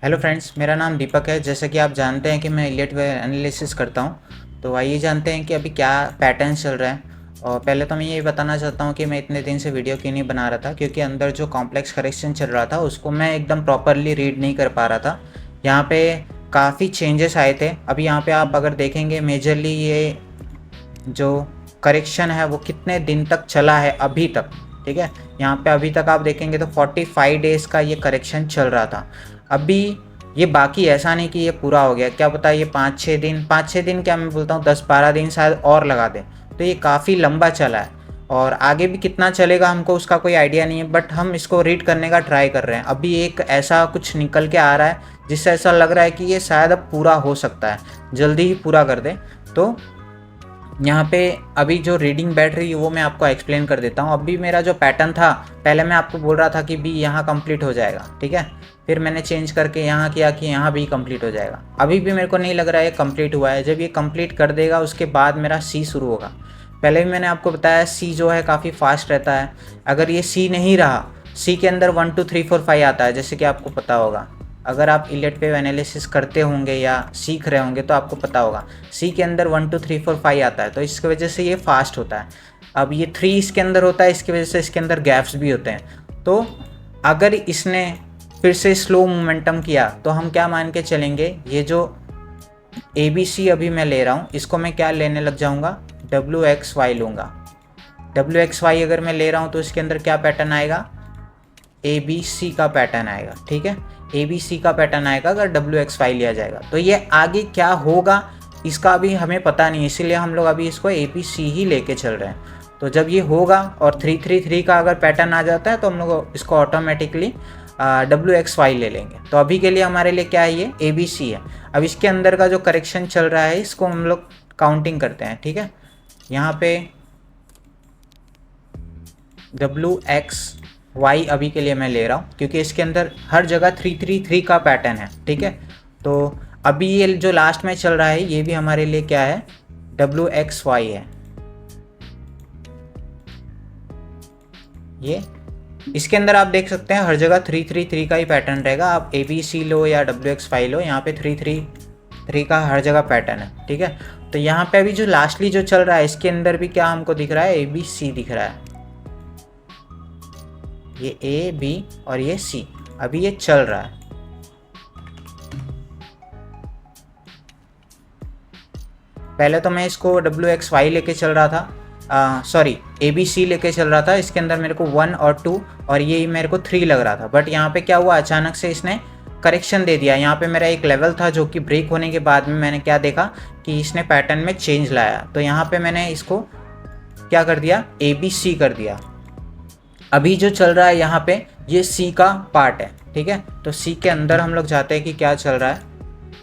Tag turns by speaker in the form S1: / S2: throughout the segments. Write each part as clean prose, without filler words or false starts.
S1: Hello friends, मेरा नाम दीपक है। जैसा कि आप जानते हैं कि मैं इलियट वेव एनालिसिस करता हूं, तो आइए जानते हैं कि अभी क्या पैटर्न चल रहा है। और पहले तो मैं ये बताना चाहता हूं कि मैं इतने दिन से वीडियो क्यों नहीं बना रहा था, क्योंकि अंदर जो कॉम्प्लेक्स करेक्शन चल रहा था उसको मैं एकदम प्रॉपरली रीड नहीं कर पा रहा था। यहाँ पे काफ़ी चेंजेस आए थे। अभी यहाँ पे आप अगर देखेंगे मेजरली ये जो करेक्शन है वो कितने दिन तक चला है अभी तक। ठीक है, यहाँ पे अभी तक आप देखेंगे तो 45 डेज़ का ये करेक्शन चल रहा था। अभी ये बाकी ऐसा नहीं कि ये पूरा हो गया, क्या पता ये 5-6 दिन क्या, मैं बोलता हूँ 10-12 दिन शायद और लगा दे। तो ये काफ़ी लंबा चला है और आगे भी कितना चलेगा हमको उसका कोई आइडिया नहीं है, बट हम इसको रीड करने का ट्राई कर रहे हैं। अभी एक ऐसा कुछ निकल के आ रहा है जिससे ऐसा लग रहा है कि ये शायद अब पूरा हो सकता है, जल्दी ही पूरा कर दे। तो यहाँ पे अभी जो रीडिंग बैठ रही है वो मैं आपको एक्सप्लेन कर देता हूँ। अभी मेरा जो पैटर्न था, पहले मैं आपको बोल रहा था कि बी यहाँ कंप्लीट हो जाएगा, ठीक है। फिर मैंने चेंज करके यहाँ किया कि यहाँ भी कंप्लीट हो जाएगा। अभी भी मेरे को नहीं लग रहा है ये कंप्लीट हुआ है। जब ये कंप्लीट कर देगा उसके बाद मेरा सी शुरू होगा। पहले भी मैंने आपको बताया सी जो है काफ़ी फास्ट रहता है। अगर ये सी नहीं रहा, सी के अंदर 1 2 3 4 5 आता है, जैसे कि आपको पता होगा। अगर आप इलियट वेव एनालिसिस करते होंगे या सीख रहे होंगे तो आपको पता होगा सी के अंदर 1 2 3 4 5 आता है, तो इसकी वजह से ये फास्ट होता है। अब ये 3 इसके अंदर होता है, इसकी वजह से इसके अंदर गैप्स भी होते हैं। तो अगर इसने फिर से स्लो मोमेंटम किया तो हम क्या मान के चलेंगे, ये जो ए बी सी अभी मैं ले रहा हूँ इसको मैं क्या लेने लग जाऊँगा, डब्ल्यू एक्स वाई लूँगा। डब्ल्यू एक्स वाई अगर मैं ले रहा हूँ तो इसके अंदर क्या पैटर्न आएगा, ए बी सी का पैटर्न आएगा। ठीक है, ए बी सी का पैटर्न आएगा अगर डब्ल्यू एक्स वाई लिया जाएगा। तो ये आगे क्या होगा इसका अभी हमें पता नहीं, इसीलिए हम लोग अभी इसको ए बी सी ही लेके चल रहे हैं। तो जब ये होगा और 3-3-3 का अगर पैटर्न आ जाता है तो हम लोग इसको ऑटोमेटिकली डब्ल्यू एक्स वाई ले लेंगे। तो अभी के लिए हमारे लिए क्या है, ये ए बी सी है। अब इसके अंदर का जो करेक्शन चल रहा है इसको हम लोग काउंटिंग करते हैं। ठीक है, यहाँ पे डब्ल्यू एक्स वाई अभी के लिए मैं ले रहा हूँ क्योंकि इसके अंदर हर जगह 3-3-3 का पैटर्न है। ठीक है, तो अभी ये जो लास्ट में चल रहा है ये भी हमारे लिए क्या है, डब्ल्यू एक्स वाई है। ये इसके अंदर आप देख सकते हैं हर जगह 3-3-3 का ही पैटर्न रहेगा। आप ए बी सी लो या डब्ल्यू एक्स वाई लो, यहाँ पे 3-3-3 का हर जगह पैटर्न है। ठीक है, तो यहाँ पे अभी जो लास्टली जो चल रहा है इसके अंदर भी क्या हमको दिख रहा है, ए बी सी दिख रहा है। ये ए बी और ये सी अभी ये चल रहा है। पहले तो मैं इसको डब्ल्यू एक्स वाई लेके चल रहा था, सॉरी ए बी सी लेके चल रहा था। इसके अंदर मेरे को 1 और 2 और ये मेरे को 3 लग रहा था, बट यहाँ पे क्या हुआ, अचानक से इसने करेक्शन दे दिया। यहाँ पे मेरा एक लेवल था जो कि ब्रेक होने के बाद में मैंने क्या देखा कि इसने पैटर्न में चेंज लाया। तो यहाँ पे मैंने इसको क्या कर दिया, ए बी सी कर दिया। अभी जो चल रहा है यहाँ पे ये सी का पार्ट है। ठीक है, तो सी के अंदर हम लोग जाते हैं कि क्या चल रहा है।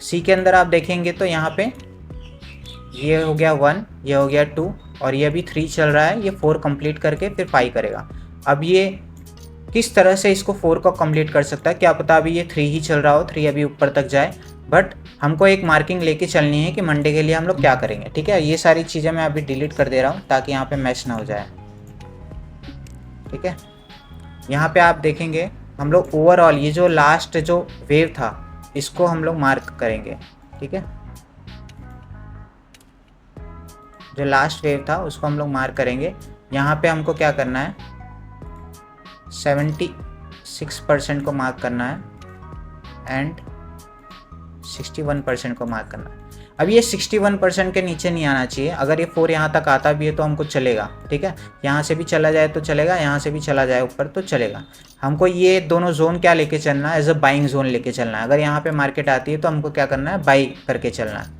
S1: सी के अंदर आप देखेंगे तो यहाँ पे ये हो गया 1, ये हो गया 2 और ये अभी 3 चल रहा है। ये 4 कंप्लीट करके फिर 5 करेगा। अब ये किस तरह से इसको 4 को कंप्लीट कर सकता है, क्या पता अभी ये 3 ही चल रहा हो, 3 अभी ऊपर तक जाए। बट हमको एक मार्किंग लेके चलनी है कि मंडे के लिए हम लोग क्या करेंगे। ठीक है, ये सारी चीज़ें मैं अभी डिलीट कर दे रहा हूँ ताकि यहाँ पे मैच ना हो जाए। ठीक है, यहाँ पे आप देखेंगे हम लोग ओवरऑल ये जो लास्ट जो वेव था इसको हम लोग मार्क करेंगे। ठीक है, जो लास्ट वेव था उसको हम लोग मार्क करेंगे। यहाँ पे हमको क्या करना है, 76% को मार्क करना है एंड 61% को मार्क करना है। अब ये 61% के नीचे नहीं आना चाहिए। अगर ये 4 यहाँ तक आता भी है तो हमको चलेगा। ठीक है, यहाँ से भी चला जाए तो चलेगा, यहाँ से भी चला जाए ऊपर तो चलेगा। हमको ये दोनों जोन क्या लेके चलना है, एज अ बाइंग जोन लेके चलना है। अगर यहाँ पे मार्केट आती है तो हमको क्या करना है, बाई करके चलना है।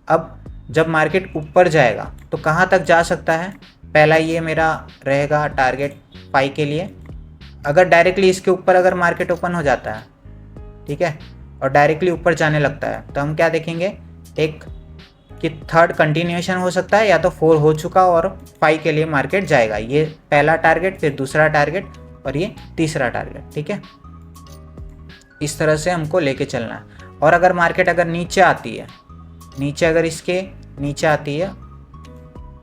S1: अब जब मार्केट ऊपर जाएगा तो कहाँ तक जा सकता है, पहला ये मेरा रहेगा टारगेट 5 के लिए। अगर डायरेक्टली इसके ऊपर अगर मार्केट ओपन हो जाता है, ठीक है, और डायरेक्टली ऊपर जाने लगता है तो हम क्या देखेंगे, एक कि थर्ड कंटिन्यूएशन हो सकता है या तो 4 हो चुका और 5 के लिए मार्केट जाएगा। ये पहला टारगेट, फिर दूसरा टारगेट और ये तीसरा टारगेट। ठीक है, इस तरह से हमको लेके चलना है। और अगर मार्केट अगर नीचे आती है, नीचे अगर इसके नीचे आती है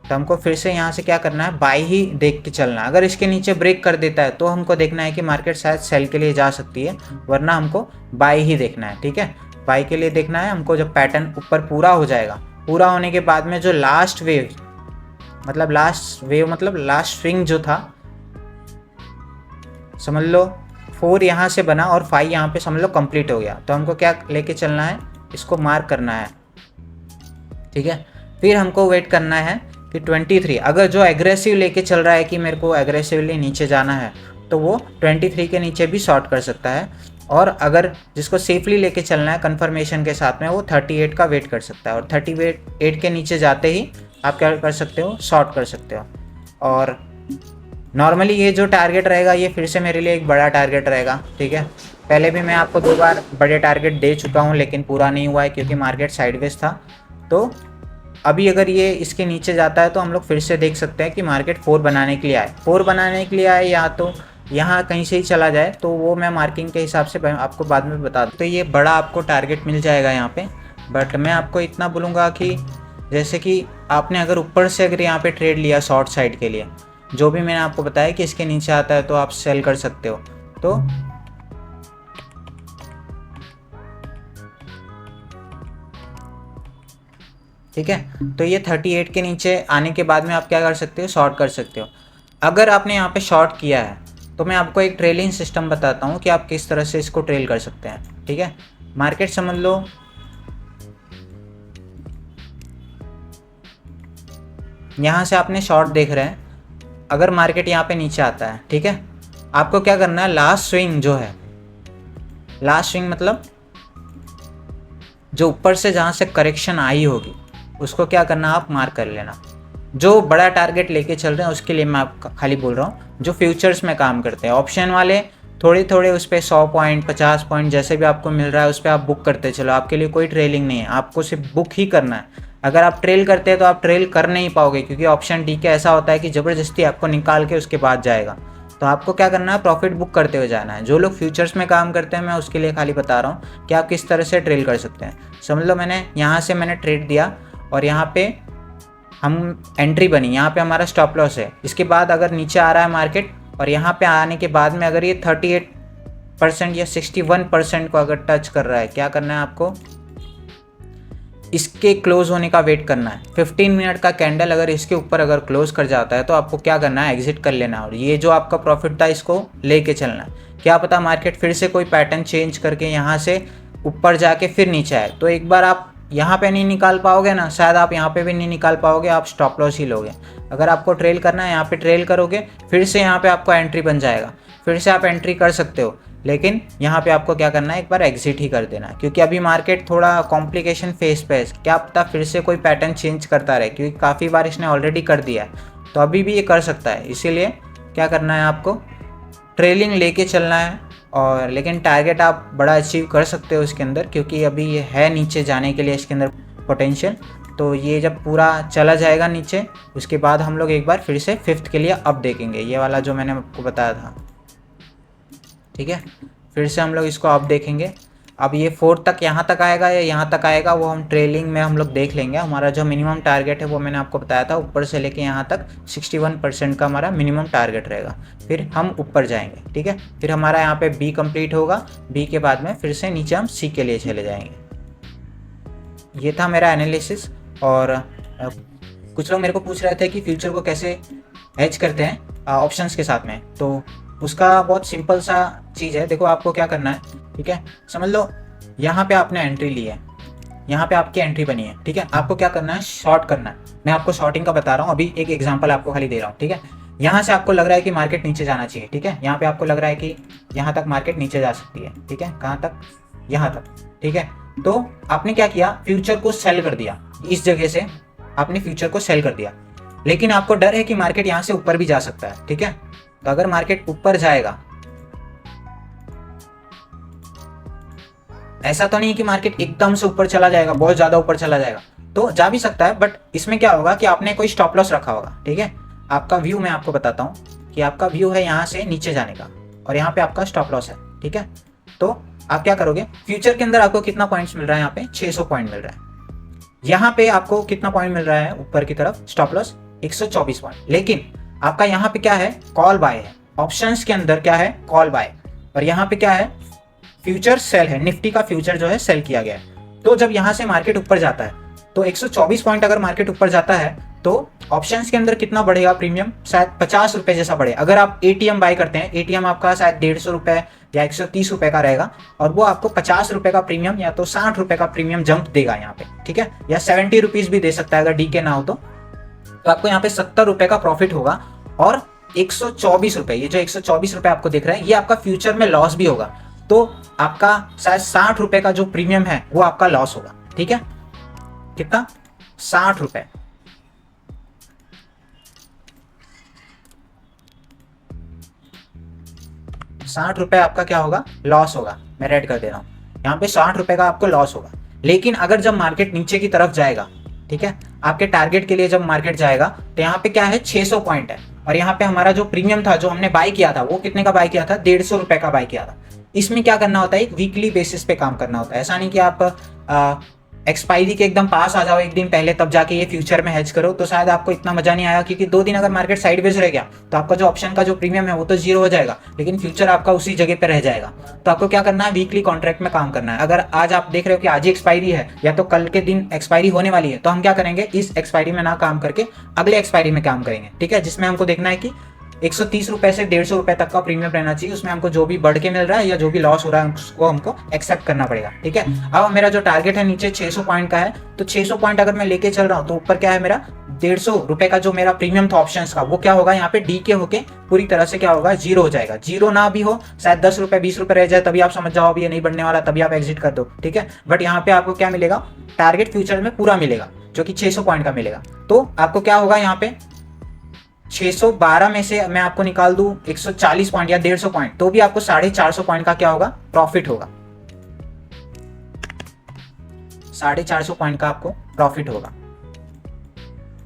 S1: तो हमको फिर से यहाँ से क्या करना है, बाई ही देख के चलना है। अगर इसके नीचे ब्रेक कर देता है तो हमको देखना है कि मार्केट शायद सेल के लिए जा सकती है, वरना हमको बाई ही देखना है। ठीक है, बाई के लिए देखना है हमको। जब पैटर्न ऊपर पूरा हो जाएगा, पूरा होने के बाद में जो लास्ट वेव मतलब लास्ट स्विंग जो था, समझ लो 4 यहाँ से बना और 5 यहाँ पे समझ लो कंप्लीट हो गया, तो हमको क्या लेके चलना है, इसको मार्क करना है। ठीक है, फिर हमको वेट करना है कि 23, अगर जो एग्रेसिव लेके चल रहा है कि मेरे को एग्रेसिवली नीचे जाना है, तो वो 23 के नीचे भी शॉर्ट कर सकता है। और अगर जिसको सेफली लेके चलना है कंफर्मेशन के साथ में, वो 38 का वेट कर सकता है। और 38 के नीचे जाते ही आप क्या कर सकते हो, शॉर्ट कर सकते हो। और नॉर्मली ये जो टारगेट रहेगा, ये फिर से मेरे लिए एक बड़ा टारगेट रहेगा। ठीक है, पहले भी मैं आपको 2 बार बड़े टारगेट दे चुका हूँ, लेकिन पूरा नहीं हुआ है क्योंकि मार्केट साइडवेज था। तो अभी अगर ये इसके नीचे जाता है तो हम लोग फिर से देख सकते हैं कि मार्केट 4 बनाने के लिए आए, 4 बनाने के लिए आए, या तो यहाँ कहीं से ही चला जाए, तो वो मैं मार्किंग के हिसाब से आपको बाद में बता दूँ। तो ये बड़ा आपको टारगेट मिल जाएगा यहाँ पे। बट मैं आपको इतना बोलूँगा कि जैसे कि आपने अगर ऊपर से अगर यहाँ पे ट्रेड लिया शॉर्ट साइड के लिए, जो भी मैंने आपको बताया कि इसके नीचे आता है तो आप सेल कर सकते हो। तो ठीक है, तो ये 38 के नीचे आने के बाद में आप क्या कर सकते हो, शॉर्ट कर सकते हो। अगर आपने यहाँ पे शॉर्ट किया है तो मैं आपको एक ट्रेलिंग सिस्टम बताता हूँ कि आप किस तरह से इसको ट्रेल कर सकते हैं। ठीक है, मार्केट समझ लो यहाँ से आपने शॉर्ट देख रहे हैं, अगर मार्केट यहाँ पे नीचे आता है, ठीक है, आपको क्या करना है, लास्ट स्विंग जो है, लास्ट स्विंग मतलब जो ऊपर से जहाँ से करेक्शन आई होगी उसको क्या करना, आप मार्क कर लेना। जो बड़ा टारगेट लेके चल रहे हैं उसके लिए मैं आपको खाली बोल रहा हूँ। जो फ्यूचर्स में काम करते हैं, ऑप्शन वाले थोड़े थोड़े उस पर 100 पॉइंट 50 पॉइंट जैसे भी आपको मिल रहा है उस पर आप बुक करते चलो, आपके लिए कोई ट्रेलिंग नहीं है, आपको सिर्फ बुक ही करना है। अगर आप ट्रेल करते हैं तो आप ट्रेल कर नहीं पाओगे, क्योंकि ऑप्शन डी के ऐसा होता है कि ज़बरदस्ती आपको निकाल के उसके बाद जाएगा। तो आपको क्या करना है, प्रॉफिट बुक करते हुए जाना है। जो लोग फ्यूचर्स में काम करते हैं मैं उसके लिए खाली बता रहा हूँ कि आप किस तरह से ट्रेल कर सकते हैं। समझ लो मैंने यहाँ से मैंने ट्रेड दिया और यहाँ पे हम एंट्री बनी, यहाँ पे हमारा स्टॉप लॉस है। इसके बाद अगर नीचे आ रहा है मार्केट और यहाँ पे आने के बाद में अगर ये 38% या 61% को अगर टच कर रहा है, क्या करना है आपको, इसके क्लोज होने का वेट करना है। 15 मिनट का कैंडल अगर इसके ऊपर अगर क्लोज कर जाता है तो आपको क्या करना है, एग्जिट कर लेना और ये जो आपका प्रॉफिट था इसको लेके चलना है। क्या पता मार्केट फिर से कोई पैटर्न चेंज करके यहाँ से ऊपर जाके फिर नीचे आए, तो एक बार आप यहाँ पे नहीं निकाल पाओगे ना, शायद आप यहाँ पे भी नहीं निकाल पाओगे, आप स्टॉप लॉस ही लोगे। अगर आपको ट्रेल करना है, यहाँ पे ट्रेल करोगे, फिर से यहाँ पे आपको एंट्री बन जाएगा, फिर से आप एंट्री कर सकते हो, लेकिन यहाँ पे आपको क्या करना है, एक बार एग्जिट ही कर देना है। क्योंकि अभी मार्केट थोड़ा कॉम्प्लिकेशन फेस पे है, क्या पता फिर से कोई पैटर्न चेंज करता रहे, क्योंकि काफ़ी बार इसने ऑलरेडी कर दिया है, तो अभी भी ये कर सकता है। इसीलिए क्या करना है, आपको ट्रेलिंग लेके चलना है। और लेकिन टारगेट आप बड़ा अचीव कर सकते हो इसके अंदर, क्योंकि अभी ये है नीचे जाने के लिए इसके अंदर पोटेंशियल। तो ये जब पूरा चला जाएगा नीचे, उसके बाद हम लोग एक बार फिर से 5th के लिए अब देखेंगे, ये वाला जो मैंने आपको बताया था। ठीक है, फिर से हम लोग इसको अब देखेंगे। अब ये 4 तक यहाँ तक आएगा या यहाँ तक आएगा वो हम ट्रेलिंग में हम लोग देख लेंगे। हमारा जो मिनिमम टारगेट है वो मैंने आपको बताया था, ऊपर से लेके यहाँ तक 61% का हमारा मिनिमम टारगेट रहेगा, फिर हम ऊपर जाएंगे। ठीक है, फिर हमारा यहाँ पे बी कंप्लीट होगा, बी के बाद में फिर से नीचे हम सी के लिए चले जाएंगे। ये था मेरा एनालिसिस। और कुछ लोग मेरे को पूछ रहे थे कि फ्यूचर को कैसे हेज करते हैं ऑप्शंस के साथ में, तो उसका बहुत सिंपल सा चीज़ है। देखो आपको क्या करना है, ठीक है, समझ लो यहाँ पे आपने एंट्री ली है, यहाँ पे आपकी एंट्री बनी है। ठीक है, आपको क्या करना है, शॉर्ट करना है। मैं आपको शॉर्टिंग का बता रहा हूँ, अभी एक एग्जांपल आपको खाली दे रहा हूँ। ठीक है, यहाँ से आपको लग रहा है कि मार्केट नीचे जाना चाहिए। ठीक है, यहाँ पे आपको लग रहा है कि यहाँ तक मार्केट नीचे जा सकती है। ठीक है, कहाँ तक, यहाँ तक। ठीक है, तो आपने क्या किया, फ्यूचर को सेल कर दिया, इस जगह से आपने फ्यूचर को सेल कर दिया, लेकिन आपको डर है कि मार्केट यहाँ से ऊपर भी जा सकता है। ठीक है, तो अगर मार्केट ऊपर जाएगा, ऐसा तो नहीं कि मार्केट एकदम से ऊपर चला जाएगा, बहुत ज्यादा ऊपर चला जाएगा, तो जा भी सकता है, बट इसमें क्या होगा कि आपने कोई स्टॉप लॉस रखा होगा। ठीक है, आपका व्यू मैं आपको बताता हूँ कि आपका व्यू है यहाँ से नीचे जाने का और यहाँ पे आपका स्टॉप लॉस है। ठीक है, तो आप क्या करोगे, फ्यूचर के अंदर आपको कितना पॉइंट्स मिल रहा है, यहाँ पे 600 पॉइंट मिल रहा है। यहाँ पे आपको कितना पॉइंट मिल रहा है ऊपर की तरफ, स्टॉप लॉस 124 पॉइंट। लेकिन आपका यहाँ पे क्या है, कॉल बाय है, ऑप्शंस के अंदर क्या है, कॉल बाय, और यहाँ पे क्या है, फ्यूचर सेल है, निफ्टी का फ्यूचर जो है सेल किया गया है। तो जब यहाँ से मार्केट ऊपर जाता है तो 124 पॉइंट अगर मार्केट ऊपर जाता है तो ऑप्शंस के अंदर कितना बढ़ेगा प्रीमियम, शायद 50 रुपए जैसा बढ़े। अगर आप एटीएम बाय करते हैं, एटीएम आपका शायद 150 रुपए या 130 रुपए का रहेगा, और वो आपको 50 रुपए का प्रीमियम या तो 60 रुपए का प्रीमियम जंप देगा यहाँ पे, ठीक है, या 70 रुपीज भी दे सकता है अगर डी के ना हो तो आपको यहाँ पे 70 रुपए का प्रॉफिट होगा। और 124 रुपए, ये जो 124 रुपए आपको दिख रहा है, ये आपका फ्यूचर में लॉस भी होगा, तो आपका शायद 60 रुपए का जो प्रीमियम है वो आपका लॉस होगा, ठीक है, कितना, 60 रुपए। ₹60 आपका क्या होगा, लॉस होगा। मैं रेड कर दे रहा हूँ, यहाँ पे 60 रुपए का आपको लॉस होगा। लेकिन अगर जब मार्केट नीचे की तरफ जाएगा, ठीक है, आपके टारगेट के लिए जब मार्केट जाएगा तो यहाँ पे क्या है, 600 पॉइंट है, और यहाँ पे हमारा जो प्रीमियम था जो हमने बाय किया था वो कितने का बाय किया था, 150 रुपए का बाय किया था। इसमें क्या करना होता है, एक वीकली बेसिस पे काम करना होता है। ऐसा नहीं कि आप एक्सपायरी के एकदम पास आ जाओ एक दिन पहले तब जाके ये फ्यूचर में हेज करो, तो शायद आपको इतना मजा नहीं आया, क्योंकि 2 दिन अगर मार्केट साइडवेज रह गया तो आपका जो ऑप्शन का जो प्रीमियम है वो तो जीरो हो जाएगा, लेकिन फ्यूचर आपका उसी जगह पे रह जाएगा। तो आपको क्या करना है, वीकली कॉन्ट्रैक्ट में काम करना है। अगर आज आप देख रहे हो कि आज ही एक्सपायरी है या तो कल के दिन एक्सपायरी होने वाली है, तो हम क्या करेंगे, इस एक्सपायरी में ना काम करके अगले एक्सपायरी में काम करेंगे, ठीक है, जिसमें हमको देखना है कि 130 रुपए से 150 रुपए तक का प्रीमियम रहना चाहिए। उसमें हमको जो भी बढ़ के मिल रहा है या जो भी लॉस हो रहा है उसको हमको एक्सेप्ट करना पड़ेगा, ठीक है। अब मेरा जो टारगेट है नीचे 600 पॉइंट का है, तो 600 पॉइंट अगर मैं लेके चल रहा हूँ तो ऊपर क्या है, मेरा 150 रुपए का जो मेरा प्रीमियम था ऑप्शंस का, वो क्या होगा, यहाँ पे डी के होके पूरी तरह से क्या होगा, जीरो हो जाएगा। जीरो ना भी हो, शायद 10 रुपए 20 रुपए रह जाए, तभी आप समझ जाओ अभी ये नहीं बढ़ने वाला, तभी आप एग्जिट कर दो, ठीक है। बट यहाँ पे आपको क्या मिलेगा, टारगेट फ्यूचर में पूरा मिलेगा जो कि 600 पॉइंट का मिलेगा। तो आपको क्या होगा, यहाँ पे 612 में से मैं आपको निकाल दूं 140 पॉइंट या 150 पॉइंट, तो भी आपको 450 पॉइंट का क्या होगा, प्रॉफिट होगा। 450 पॉइंट का आपको प्रॉफिट होगा।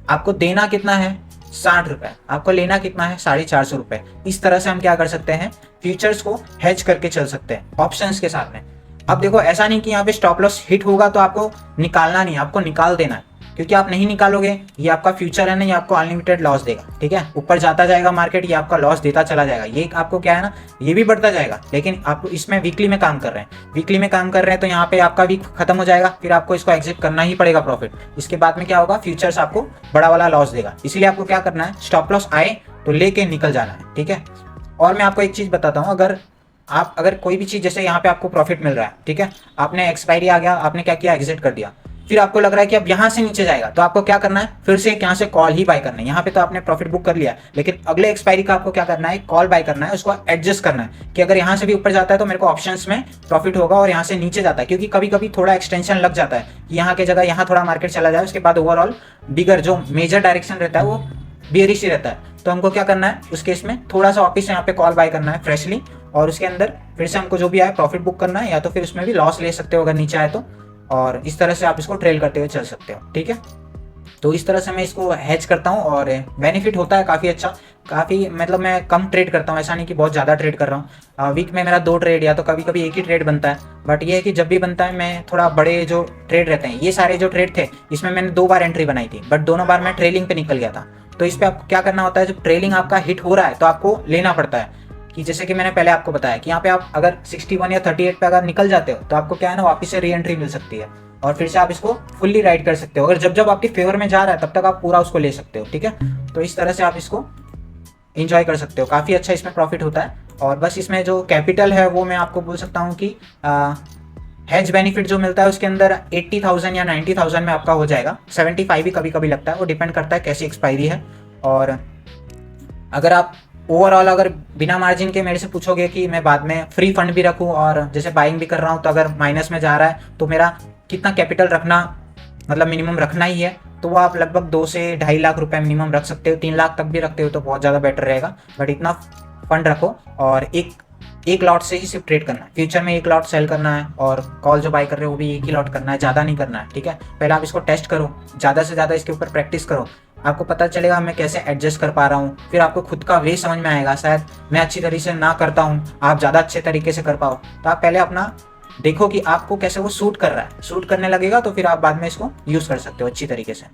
S1: आपको देना कितना है, 60 रुपए, आपको लेना कितना है, 450 रुपए। इस तरह से हम क्या कर सकते हैं, फ्यूचर्स को हेज करके चल सकते हैं ऑप्शंस के साथ में। अब देखो, ऐसा नहीं कि यहाँ पे स्टॉप लॉस हिट होगा तो आपको निकालना नहीं, आपको निकाल देना है, क्योंकि आप नहीं निकालोगे ये आपका फ्यूचर है, नहीं आपको अनलिमिटेड लॉस देगा, ठीक है। ऊपर जाता जाएगा मार्केट, ये आपका लॉस देता चला जाएगा, ये आपको क्या है ना, ये भी बढ़ता जाएगा। लेकिन आप इसमें वीकली में काम कर रहे हैं, वीकली में काम कर रहे हैं, तो यहाँ पे आपका वीक खत्म हो जाएगा, फिर आपको इसको एग्जिट करना ही पड़ेगा प्रॉफिट। इसके बाद में क्या होगा, फ्यूचर्स आपको बड़ा वाला लॉस देगा। इसलिए आपको क्या करना है, स्टॉप लॉस आए तो लेके निकल जाना है, ठीक है। और मैं आपको एक चीज बताता हूँ, अगर कोई भी चीज, जैसे यहाँ पे आपको प्रॉफिट मिल रहा है, ठीक है, आपने एक्सपायरी आ गया, आपने क्या किया, एग्जिट कर दिया, फिर आपको लग रहा है कि अब यहाँ से नीचे जाएगा, तो आपको क्या करना है, फिर से यहाँ से कॉल ही बाय करना है। यहाँ पे तो आपने प्रॉफिट बुक कर लिया, लेकिन अगले एक्सपायरी का आपको क्या करना है, कॉल बाय करना है, उसको एडजस्ट करना है कि अगर यहाँ से भी ऊपर जाता है तो मेरे को ऑप्शंस में प्रॉफिट होगा, और यहाँ से नीचे जाता है, क्योंकि कभी कभी थोड़ा एक्सटेंशन लग जाता है कि यहाँ की जगह यहाँ थोड़ा मार्केट चला जाए, उसके बाद ओवरऑल बिगर जो मेजर डायरेक्शन रहता है वो बेयरिश ही रहता है। तो हमको क्या करना है, उस केस में थोड़ा सा वापिस यहाँ पे कॉल बाय करना है फ्रेशली, और उसके अंदर फिर से हमको जो भी आए प्रॉफिट बुक करना है, या तो फिर उसमें भी लॉस ले सकते हो अगर नीचे आए तो, और इस तरह से आप इसको ट्रेल करते हुए चल सकते हो, ठीक है। तो इस तरह से मैं इसको हेज करता हूँ, और बेनिफिट होता है काफ़ी अच्छा, काफ़ी मतलब मैं कम ट्रेड करता हूँ, ऐसा नहीं कि बहुत ज़्यादा ट्रेड कर रहा हूँ। वीक में मेरा 2 ट्रेड या तो कभी कभी एक ही ट्रेड बनता है, बट ये है कि जब भी बनता है मैं थोड़ा बड़े जो ट्रेड रहते हैं, ये सारे जो ट्रेड थे इसमें मैंने 2 बार एंट्री बनाई थी, बट दोनों बार मैं ट्रेलिंग पे निकल गया था। तो इस पर आपको क्या करना होता है, जब ट्रेलिंग आपका हिट हो रहा है तो आपको लेना पड़ता है, कि जैसे कि मैंने पहले आपको बताया कि यहाँ पे आप अगर 61 या 38 पे अगर निकल जाते हो तो आपको क्या है ना, वापस से री एंट्री मिल सकती है, और फिर से आप इसको फुल्ली राइड कर सकते हो। अगर जब जब आपके फेवर में जा रहा है तब तक आप पूरा उसको ले सकते हो, ठीक है। तो इस तरह से आप इसको एंजॉय कर सकते हो, काफ़ी अच्छा इसमें प्रॉफिट होता है। और बस इसमें जो कैपिटल है वो मैं आपको बोल सकता हूँ कि हेज बेनिफिट जो मिलता है उसके अंदर 80,000 या 90,000 में आपका हो जाएगा। 75 भी कभी कभी लगता है, वो डिपेंड करता है कैसी एक्सपायरी है। और अगर आप ओवरऑल अगर बिना मार्जिन के मेरे से पूछोगे कि मैं बाद में फ्री फंड भी रखूं और जैसे बाइंग भी कर रहा हूं, तो अगर माइनस में जा रहा है तो मेरा कितना कैपिटल रखना, मतलब मिनिमम रखना ही है, तो वो आप लगभग 2 से 2.5 लाख रुपए मिनिमम रख सकते हो। 3 लाख तक भी रखते हो तो बहुत ज़्यादा बेटर रहेगा, बट इतना फंड रखो। और एक लॉट से ही सिर्फ ट्रेड करना है, फ्यूचर में 1 लॉट सेल करना है, और कॉल जो बाय कर रहे हो वो भी 1 ही लॉट करना है, ज़्यादा नहीं करना है, ठीक है। पहले आप इसको टेस्ट करो, ज़्यादा से ज़्यादा इसके ऊपर प्रैक्टिस करो, आपको पता चलेगा मैं कैसे एडजस्ट कर पा रहा हूँ। फिर आपको खुद का वे समझ में आएगा, शायद मैं अच्छी तरीके से ना करता हूँ, आप ज़्यादा अच्छे तरीके से कर पाओ। तो आप पहले अपना देखो कि आपको कैसे वो सूट कर रहा है, सूट करने लगेगा तो फिर आप बाद में इसको यूज़ कर सकते हो अच्छी तरीके से।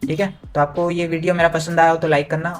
S1: ठीक है, तो आपको ये वीडियो मेरा पसंद आया हो तो लाइक करना।